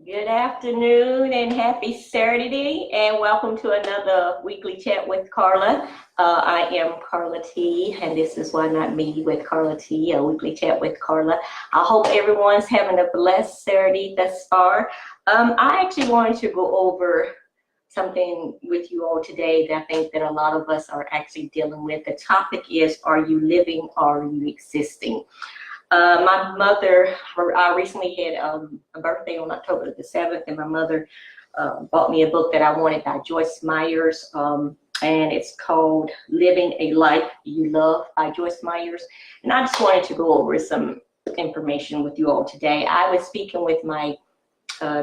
Good afternoon and happy Saturday, and welcome to another weekly chat with Carla. I am Carla T, and this is Why Not Me with Carla T, a weekly chat with Carla. I hope everyone's having a blessed Saturday thus far. I actually wanted to go over something with you all today that I think that a lot of us are actually dealing with. The topic is, are you living or are you existing? My mother, I recently had a birthday on October the 7th, and my mother bought me a book that I wanted by Joyce Myers, and it's called Living a Life You Love by Joyce Myers. And I just wanted to go over some information with you all today. I was speaking with my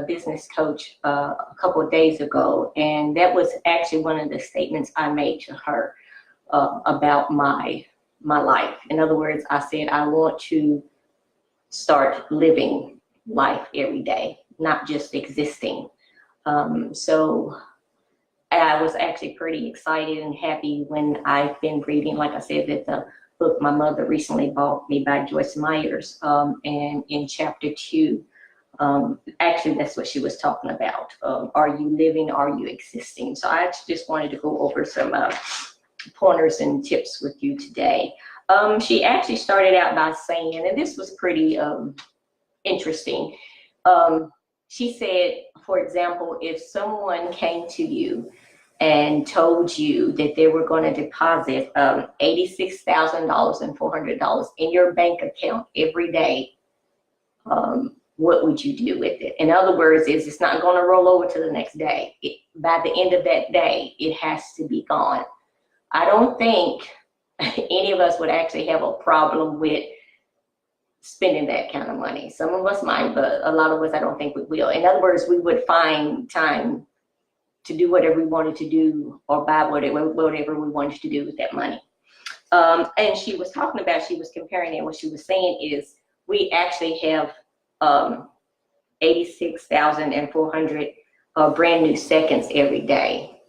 business coach a couple of days ago, and that was actually one of the statements I made to her about my life. In other words, I said I want to start living life every day, not just existing. So I was actually pretty excited and happy when I've been reading, like I said, that the book my mother recently bought me by Joyce Myers, and in chapter 2, actually that's what she was talking about. Are you living, are you existing? So I actually just wanted to go over some pointers and tips with you today. She actually started out by saying, and this was pretty interesting. She said, for example, if someone came to you and told you that they were going to deposit $86,400 in your bank account every day, what would you do with it? In other words, it's not going to roll over to the next day. By the end of that day, it has to be gone. I don't think any of us would actually have a problem with spending that kind of money. Some of us might, but a lot of us, I don't think we will. In other words, we would find time to do whatever we wanted to do or buy whatever we wanted to do with that money. And she was talking about, she was comparing it. What she was saying is we actually have 86,400 brand new seconds every day.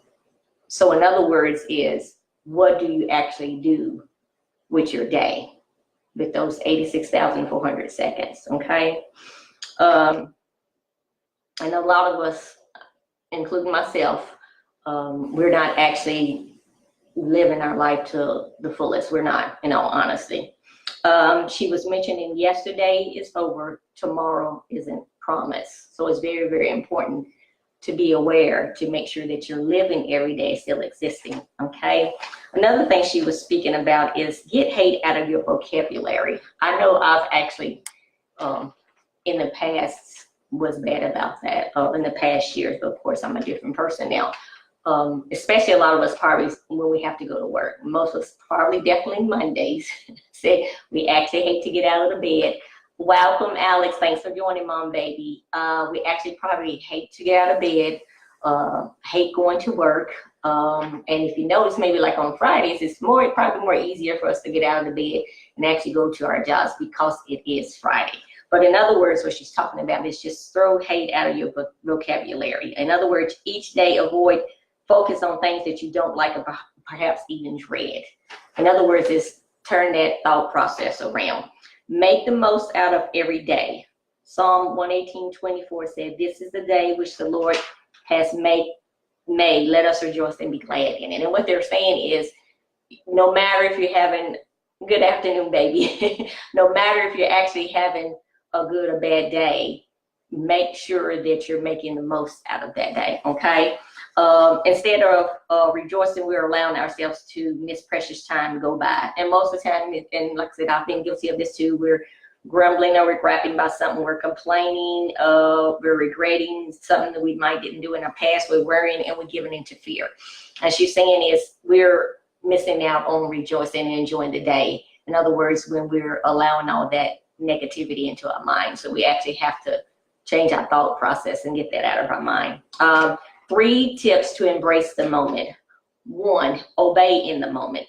So in other words is, what do you actually do with your day, with those 86,400 seconds, okay? And a lot of us, including myself, we're not actually living our life to the fullest. We're not, in all honesty. She was mentioning yesterday is over, tomorrow isn't promised. So it's very, very important to be aware, to make sure that you're living every day still existing, okay? Another thing she was speaking about is get hate out of your vocabulary. I know I've actually, in the past, was bad about that, in the past years, but of course I'm a different person now. Especially a lot of us probably when we have to go to work. Most of us probably definitely Mondays say we actually hate to get out of the bed. Welcome, Alex. Thanks for joining, Mom Baby. We actually probably hate to get out of bed, hate going to work. And if you notice, maybe like on Fridays, it's probably more easier for us to get out of the bed and actually go to our jobs because it is Friday. But in other words, what she's talking about is just throw hate out of your vocabulary. In other words, each day focus on things that you don't like, or perhaps even dread. In other words, is turn that thought process around. Make the most out of every day. Psalm 118:24 said, this is the day which the Lord has made. Let us rejoice and be glad in it. And what they're saying is, no matter if you're having, good afternoon, baby. No matter if you're actually having a good or bad day, make sure that you're making the most out of that day, okay? Instead of rejoicing, we're allowing ourselves to miss precious time go by. And most of the time, and like I said, I've been guilty of this too, we're grumbling or we're griping about something, we're complaining, we're regretting something that we might didn't do in our past, we're worrying, and we're giving into fear. And she's saying is we're missing out on rejoicing and enjoying the day. In other words, when we're allowing all that negativity into our mind. So we actually have to change our thought process and get that out of our mind. 3 tips to embrace the moment. 1, obey in the moment.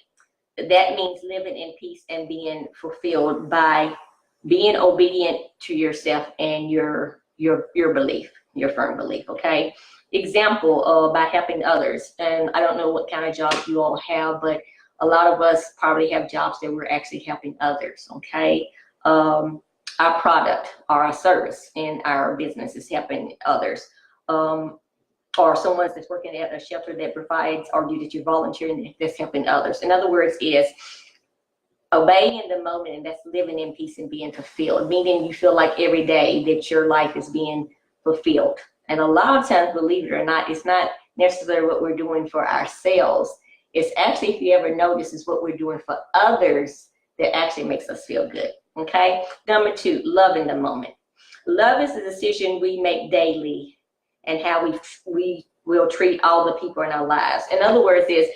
That means living in peace and being fulfilled by being obedient to yourself and your belief, your firm belief, okay? Example, by helping others. And I don't know what kind of jobs you all have, but a lot of us probably have jobs that we're actually helping others, okay? our product or our service in our business is helping others. Or someone that's working at a shelter that provides, or that you're volunteering that's helping others. In other words, is obeying in the moment, and that's living in peace and being fulfilled, meaning you feel like every day that your life is being fulfilled. And a lot of times, believe it or not, it's not necessarily what we're doing for ourselves. It's actually, if you ever notice, is what we're doing for others that actually makes us feel good. Okay. Number 2, love in the moment. Love is the decision we make daily and how we will treat all the people in our lives. In other words, is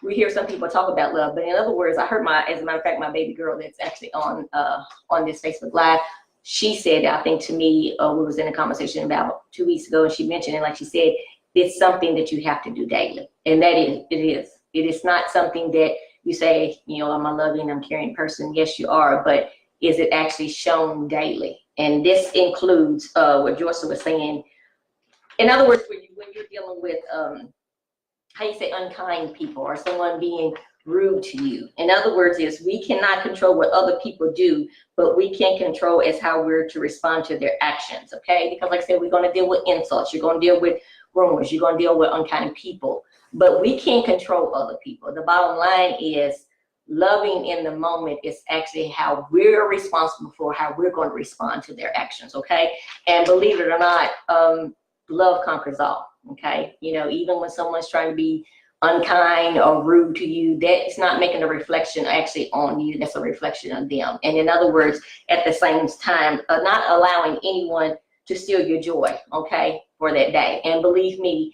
we hear some people talk about love, but in other words, I heard as a matter of fact, my baby girl that's actually on this Facebook Live, she said, I think to me, we was in a conversation about 2 weeks ago, and she mentioned it, like she said, it's something that you have to do daily. And that is, it is. It is not something that you say, I'm a loving, I'm caring person. Yes, you are, but is it actually shown daily? And this includes what Joyce was saying. In other words, when you're dealing with, how you say, unkind people or someone being rude to you. In other words, is we cannot control what other people do, but we can control is how we're to respond to their actions, okay? Because like I said, we're going to deal with insults. You're going to deal with rumors. You're going to deal with unkind people. But we can't control other people. The bottom line is loving in the moment is actually how we're responsible for how we're going to respond to their actions, okay? And believe it or not, love conquers all, okay? Even when someone's trying to be unkind or rude to you, that's not making a reflection actually on you. That's a reflection of them. And in other words, at the same time, not allowing anyone to steal your joy, okay, for that day. And believe me,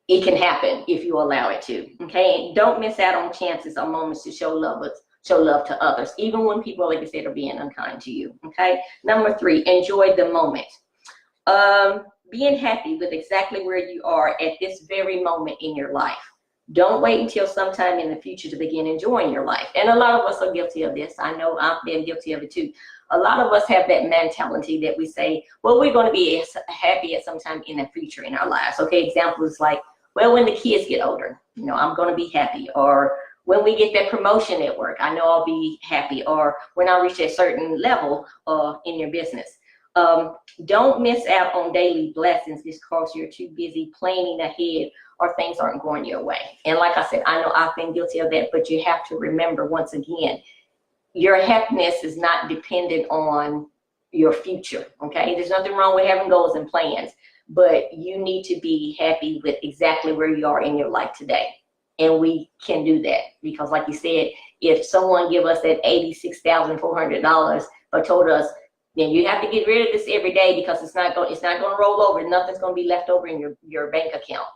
it can happen if you allow it to, okay? And don't miss out on chances or moments to show love to others, even when people, like I said, are being unkind to you, okay? Number 3, enjoy the moment. Being happy with exactly where you are at this very moment in your life. Don't wait until sometime in the future to begin enjoying your life. And a lot of us are guilty of this. I know I've been guilty of it too. A lot of us have that mentality that we say, well, we're going to be happy at some time in the future in our lives. Okay, examples like, well, when the kids get older, I'm going to be happy. Or when we get that promotion at work, I know I'll be happy. Or when I reach a certain level in your business. Don't miss out on daily blessings because you're too busy planning ahead or things aren't going your way. And like I said, I know I've been guilty of that, but you have to remember once again, your happiness is not dependent on your future, okay? There's nothing wrong with having goals and plans, but you need to be happy with exactly where you are in your life today. And we can do that because like you said, if someone give us that $86,400 but told us, then you have to get rid of this every day because it's not going to roll over. Nothing's going to be left over in your bank account.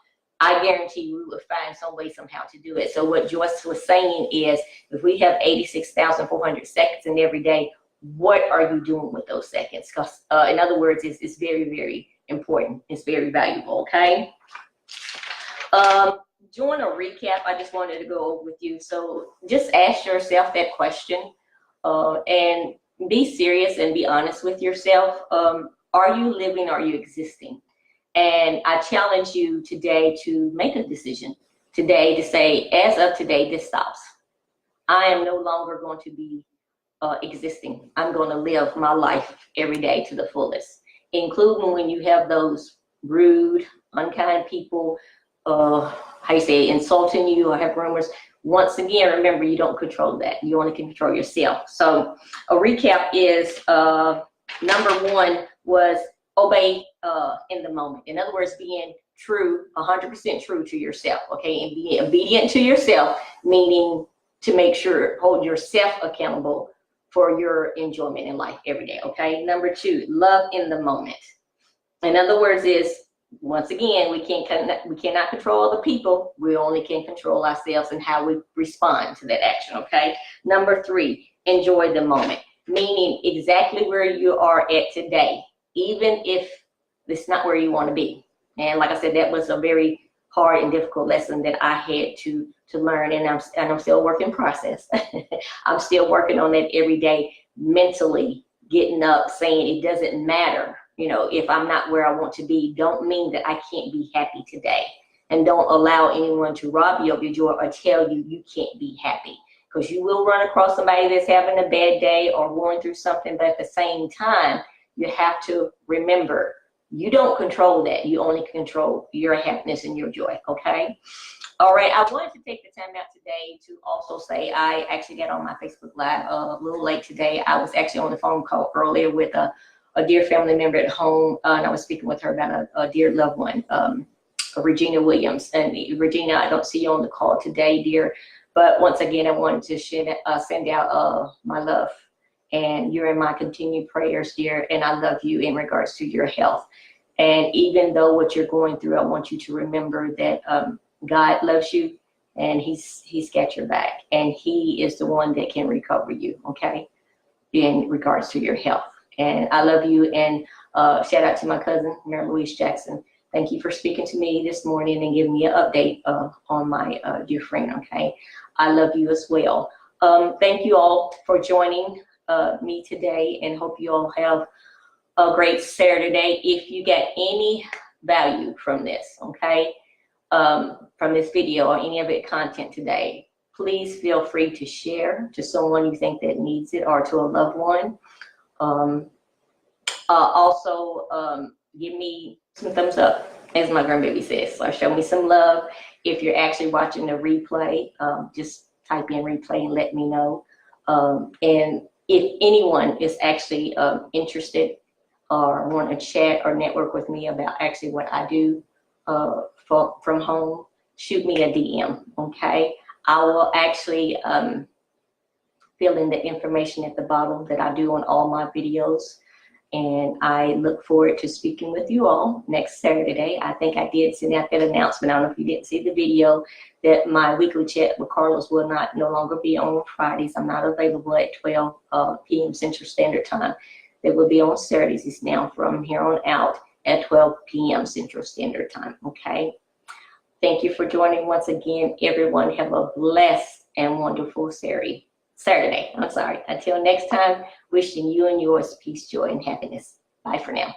I guarantee you we would find some way somehow to do it. So what Joyce was saying is, if we have 86,400 seconds in every day, what are you doing with those seconds? Because in other words, it's very, very important. It's very valuable. Okay. Doing a recap, I just wanted to go over with you. So just ask yourself that question, and be serious and be honest with yourself. Are you living? Are you existing? And I challenge you today to make a decision today to say, as of today, this stops. I am no longer going to be existing. I'm going to live my life every day to the fullest, including when you have those rude, unkind people, how you say, insulting you or have rumors. Once again, remember, you don't control that. You only can control yourself. So a recap is, number 1 was obey in the moment. In other words, being true, 100% true to yourself, okay? And being obedient to yourself, meaning to make sure, hold yourself accountable for your enjoyment in life every day, okay? Number 2, love in the moment. In other words, is, once again, we cannot control other people. We only can control ourselves and how we respond to that action, okay? Number 3, enjoy the moment, meaning exactly where you are at today, even if it's not where you want to be. And like I said, that was a very hard and difficult lesson that I had to learn, and I'm still a work in process. I'm still working on that every day, mentally getting up, saying it doesn't matter. If I'm not where I want to be, don't mean that I can't be happy today. And don't allow anyone to rob you of your joy or tell you you can't be happy. because you will run across somebody that's having a bad day or going through something, but at the same time, you have to remember, you don't control that. You only control your happiness and your joy, okay? All right, I wanted to take the time out today to also say I actually got on my Facebook Live a little late today. I was actually on the phone call earlier with a dear family member at home, and I was speaking with her about a dear loved one, Regina Williams. And Regina, I don't see you on the call today, dear, but once again, I wanted to send out my love. And you're in my continued prayers, dear, and I love you in regards to your health. And even though what you're going through, I want you to remember that God loves you, and he's got your back, and he is the one that can recover you, okay, in regards to your health. And I love you, and shout out to my cousin, Mary Louise Jackson. Thank you for speaking to me this morning and giving me an update on my dear friend, okay? I love you as well. Thank you all for joining me today, and hope you all have a great Saturday. If you get any value from this, okay, from this video or any of it content today, please feel free to share to someone you think that needs it, or to a loved one. Also, give me some thumbs up, as my grandbaby says, or show me some love. If you're actually watching the replay, just type in replay and let me know. And if anyone is actually interested or want to chat or network with me about actually what I do from home, shoot me a DM, okay? I will actually fill in the information at the bottom that I do on all my videos. And I look forward to speaking with you all next Saturday. I think I did send out that announcement. I don't know if you didn't see the video, that my weekly chat with Carlos will no longer be on Fridays. I'm not available at 12 p.m. Central Standard Time. It will be on Saturdays. It's now from here on out at 12 p.m. Central Standard Time, okay? Thank you for joining once again, everyone. Have a blessed and wonderful Saturday. Until next time, wishing you and yours peace, joy, and happiness. Bye for now.